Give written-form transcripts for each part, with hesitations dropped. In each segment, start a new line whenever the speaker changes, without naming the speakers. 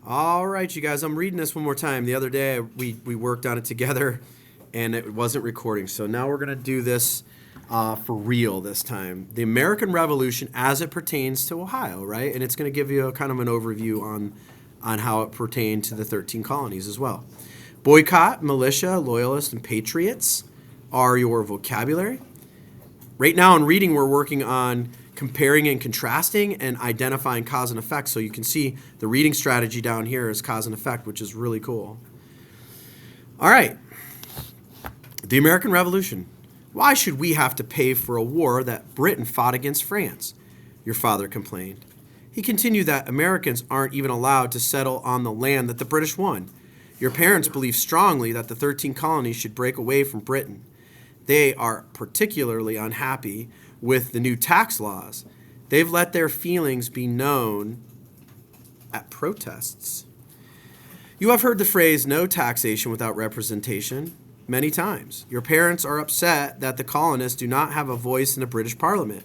All right, you guys, I'm reading this one more time. The other day, we worked on it together, and it wasn't recording. So now we're going to do this for real this time. The American Revolution as it pertains to Ohio, right? And it's going to give you a kind of an overview on how it pertained to the 13 colonies as well. Boycott, militia, loyalists, and patriots are your vocabulary. Right now in reading, we're working on comparing and contrasting and identifying cause and effect. So you can see the reading strategy down here is cause and effect, which is really cool. All right. The American Revolution. Why should we have to pay for a war that Britain fought against France? Your father complained. He continued that Americans aren't even allowed to settle on the land that the British won. Your parents believe strongly that the 13 colonies should break away from Britain. They are particularly unhappy with the new tax laws. They've let their feelings be known at protests. You have heard the phrase no taxation without representation many times. Your parents are upset that the colonists do not have a voice in the British Parliament.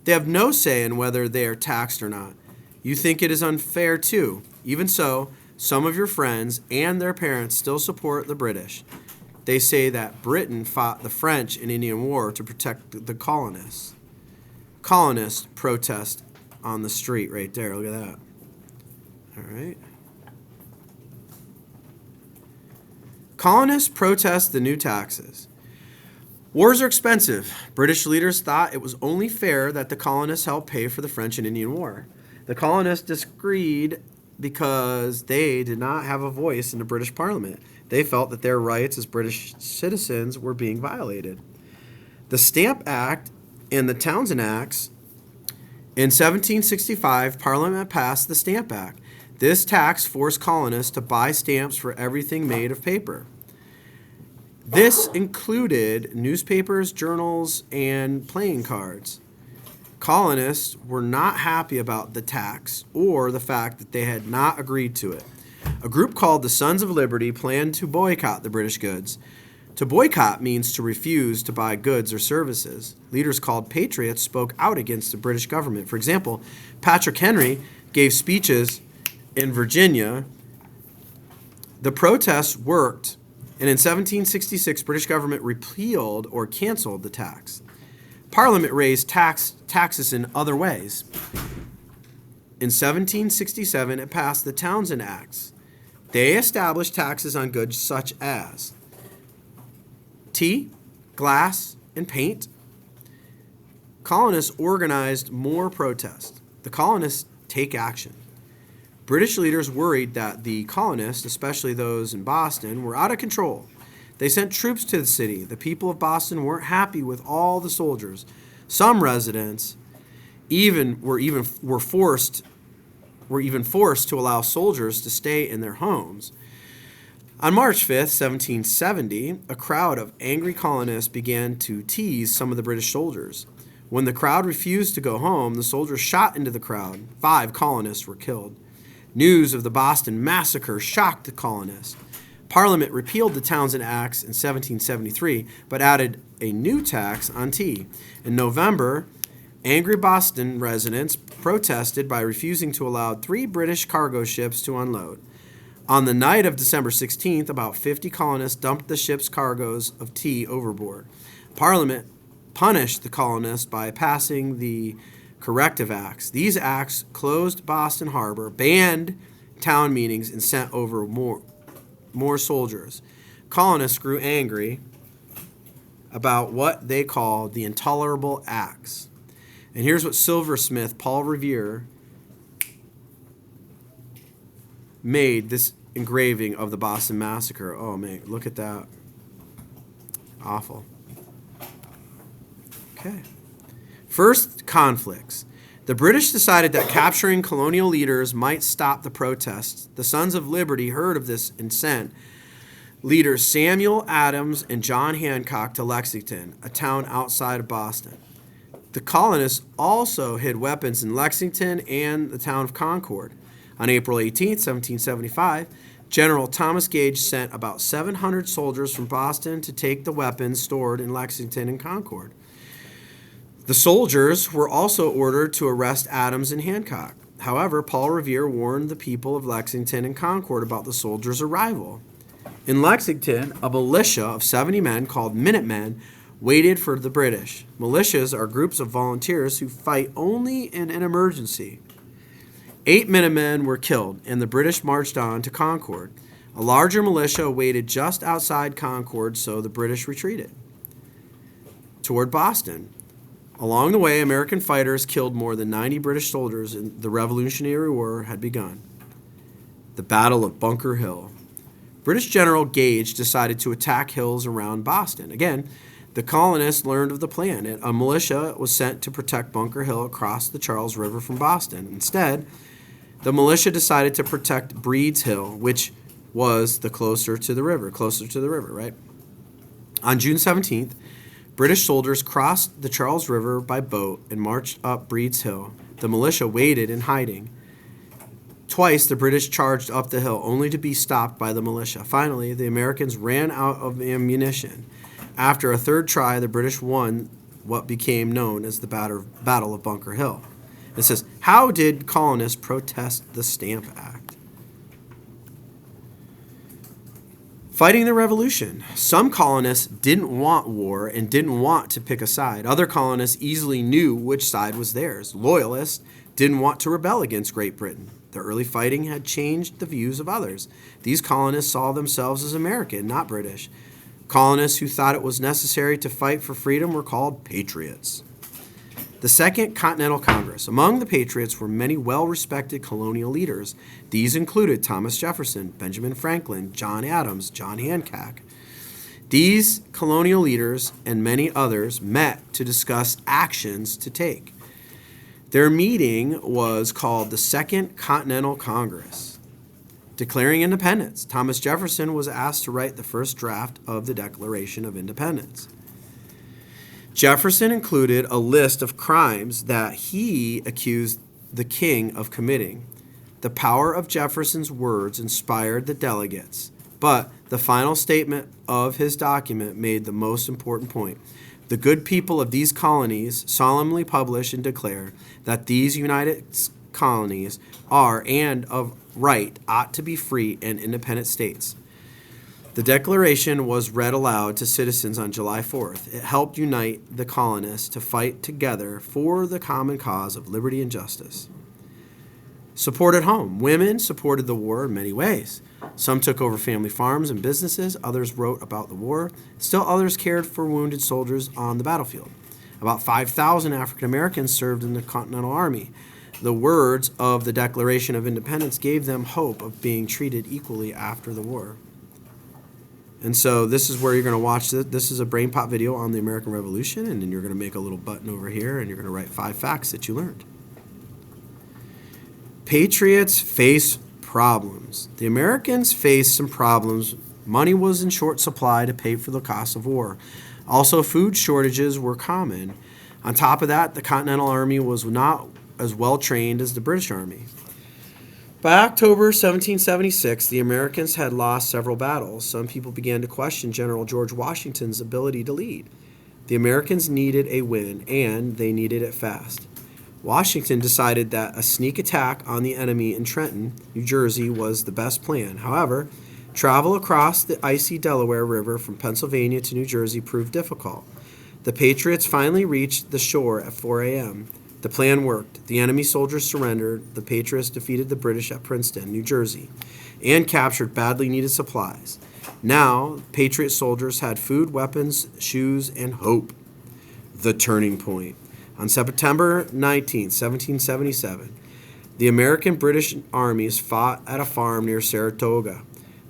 They have no say in whether they are taxed or not. You think it is unfair too. Even so, some of your friends and their parents still support the British. They say that Britain fought the French in Indian War to protect the colonists. Colonists protest on the street right there. Look at that. All right. Colonists protest the new taxes. Wars are expensive. British leaders thought it was only fair that the colonists help pay for the French and Indian War. The colonists disagreed because they did not have a voice in the British Parliament. They felt that their rights as British citizens were being violated. The Stamp Act and the Townshend Acts. In 1765, Parliament passed the Stamp Act. This tax forced colonists to buy stamps for everything made of paper. This included newspapers, journals, and playing cards. Colonists were not happy about the tax or the fact that they had not agreed to it. A group called the Sons of Liberty planned to boycott the British goods. To boycott means to refuse to buy goods or services. Leaders called patriots spoke out against the British government. For example, Patrick Henry gave speeches in Virginia. The protests worked, and in 1766, British government repealed or canceled the tax. Parliament raised taxes in other ways. In 1767, it passed the Townshend Acts. They established taxes on goods such as tea, glass, and paint. Colonists organized more protests. The colonists take action. British leaders worried that the colonists, especially those in Boston, were out of control. They sent troops to the city. The people of Boston weren't happy with all the soldiers. Some residents were forced to allow soldiers to stay in their homes. On March 5th, 1770, a crowd of angry colonists began to tease some of the British soldiers. When the crowd refused to go home, the soldiers shot into the crowd. 5 colonists were killed. News of the Boston Massacre shocked the colonists. Parliament repealed the Townshend Acts in 1773, but added a new tax on tea. In November, angry Boston residents protested by refusing to allow 3 British cargo ships to unload. On the night of December 16th, about 50 colonists dumped the ship's cargoes of tea overboard. Parliament punished the colonists by passing the corrective acts. These acts closed Boston Harbor, banned town meetings, and sent over more soldiers. Colonists grew angry about what they called the intolerable acts. And here's what silversmith Paul Revere made this engraving of the Boston Massacre. Oh man, look at that. Awful. Okay. First, conflicts. The British decided that capturing colonial leaders might stop the protests. The Sons of Liberty heard of this and sent leaders Samuel Adams and John Hancock to Lexington, a town outside of Boston. The colonists also hid weapons in Lexington and the town of Concord. On April 18, 1775, General Thomas Gage sent about 700 soldiers from Boston to take the weapons stored in Lexington and Concord. The soldiers were also ordered to arrest Adams and Hancock. However, Paul Revere warned the people of Lexington and Concord about the soldiers' arrival. In Lexington, a militia of 70 men called Minutemen waited for the British. Militias are groups of volunteers who fight only in an emergency. 8 Minutemen were killed, and the British marched on to Concord. A larger militia waited just outside Concord, so the British retreated toward Boston. Along the way, American fighters killed more than 90 British soldiers, and the Revolutionary War had begun. The Battle of Bunker Hill. British General Gage decided to attack hills around Boston. Again, the colonists learned of the plan. A militia was sent to protect Bunker Hill across the Charles River from Boston. Instead, the militia decided to protect Breed's Hill, which was closer to the river, right? On June 17th, British soldiers crossed the Charles River by boat and marched up Breed's Hill. The militia waited in hiding. Twice the British charged up the hill, only to be stopped by the militia. Finally, the Americans ran out of ammunition. After a third try, the British won what became known as the Battle of Bunker Hill. It says, how did colonists protest the Stamp Act? Fighting the Revolution. Some colonists didn't want war and didn't want to pick a side. Other colonists easily knew which side was theirs. Loyalists didn't want to rebel against Great Britain. The early fighting had changed the views of others. These colonists saw themselves as American, not British. Colonists who thought it was necessary to fight for freedom were called patriots. The Second Continental Congress. Among the patriots were many well-respected colonial leaders. These included Thomas Jefferson, Benjamin Franklin, John Adams, John Hancock. These colonial leaders and many others met to discuss actions to take. Their meeting was called the Second Continental Congress. Declaring independence. Thomas Jefferson was asked to write the first draft of the Declaration of Independence. Jefferson included a list of crimes that he accused the king of committing. The power of Jefferson's words inspired the delegates, but the final statement of his document made the most important point. The good people of these colonies solemnly publish and declare that these United Colonies are and of right ought to be free and independent states. The Declaration was read aloud to citizens on July 4th. It helped unite the colonists to fight together for the common cause of liberty and justice. Support at home. Women supported the war in many ways. Some took over family farms and businesses. Others wrote about the war. Still others cared for wounded soldiers on the battlefield. About 5,000 African Americans served in the Continental Army. The words of the Declaration of Independence gave them hope of being treated equally after the war. And so this is where you're going to watch this. This is a BrainPop video on the American Revolution, and then you're going to make a little button over here, and you're going to write 5 facts that you learned. Patriots face problems. The Americans faced some problems. Money was in short supply to pay for the cost of war. Also, food shortages were common. On top of that, the Continental Army was not as well trained as the British Army. By October 1776, the Americans had lost several battles. Some people began to question General George Washington's ability to lead. The Americans needed a win, and they needed it fast. Washington decided that a sneak attack on the enemy in Trenton, New Jersey, was the best plan. However, travel across the icy Delaware River from Pennsylvania to New Jersey proved difficult. The Patriots finally reached the shore at 4 a.m. The plan worked. The enemy soldiers surrendered. The Patriots defeated the British at Princeton, New Jersey, and captured badly needed supplies. Now, Patriot soldiers had food, weapons, shoes, and hope. The turning point. On September 19, 1777, the American-British armies fought at a farm near Saratoga,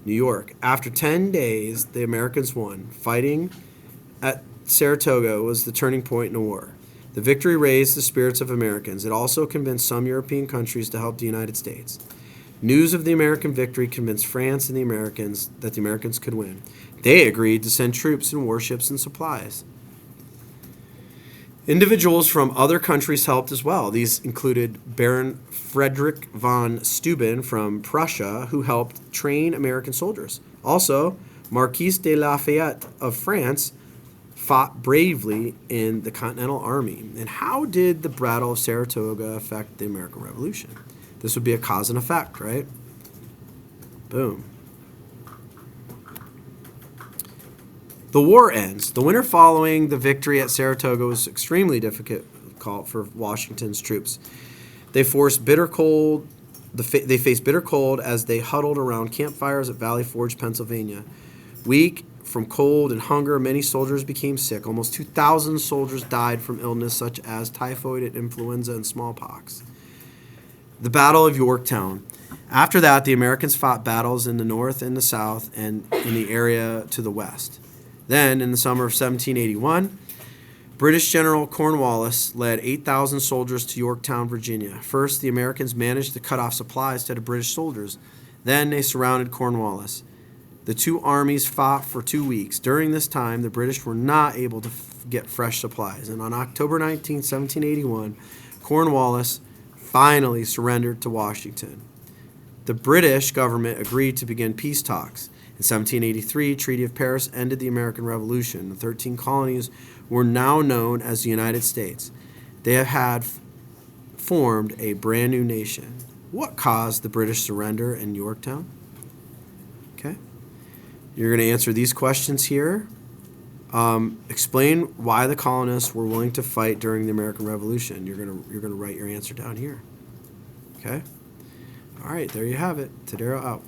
New York. After 10 days, the Americans won. Fighting at Saratoga was the turning point in the war. The victory raised the spirits of Americans. It also convinced some European countries to help the United States. News of the American victory convinced France and the Americans that the Americans could win. They agreed to send troops and warships and supplies. Individuals from other countries helped as well. These included Baron Frederick von Steuben from Prussia, who helped train American soldiers. Also, Marquis de Lafayette of France fought bravely in the Continental Army. And how did the Battle of Saratoga affect the American Revolution? This would be a cause and effect, right? Boom. The war ends. The winter following the victory at Saratoga was extremely difficult for Washington's troops. They faced bitter cold as they huddled around campfires at Valley Forge, Pennsylvania. Weak from cold and hunger, many soldiers became sick. Almost 2,000 soldiers died from illness such as typhoid and influenza and smallpox. The Battle of Yorktown. After that, the Americans fought battles in the north and the south and in the area to the west. Then, in the summer of 1781, British General Cornwallis led 8,000 soldiers to Yorktown, Virginia. First, the Americans managed to cut off supplies to the British soldiers. Then they surrounded Cornwallis. The two armies fought for 2 weeks. During this time, the British were not able to get fresh supplies. And on October 19, 1781, Cornwallis finally surrendered to Washington. The British government agreed to begin peace talks. In 1783, Treaty of Paris ended the American Revolution. The 13 colonies were now known as the United States. They had formed a brand new nation. What caused the British surrender in Yorktown? Okay. You're going to answer these questions here. Explain why the colonists were willing to fight during the American Revolution. You're going to write your answer down here. Okay. All right, there you have it. Tadero out.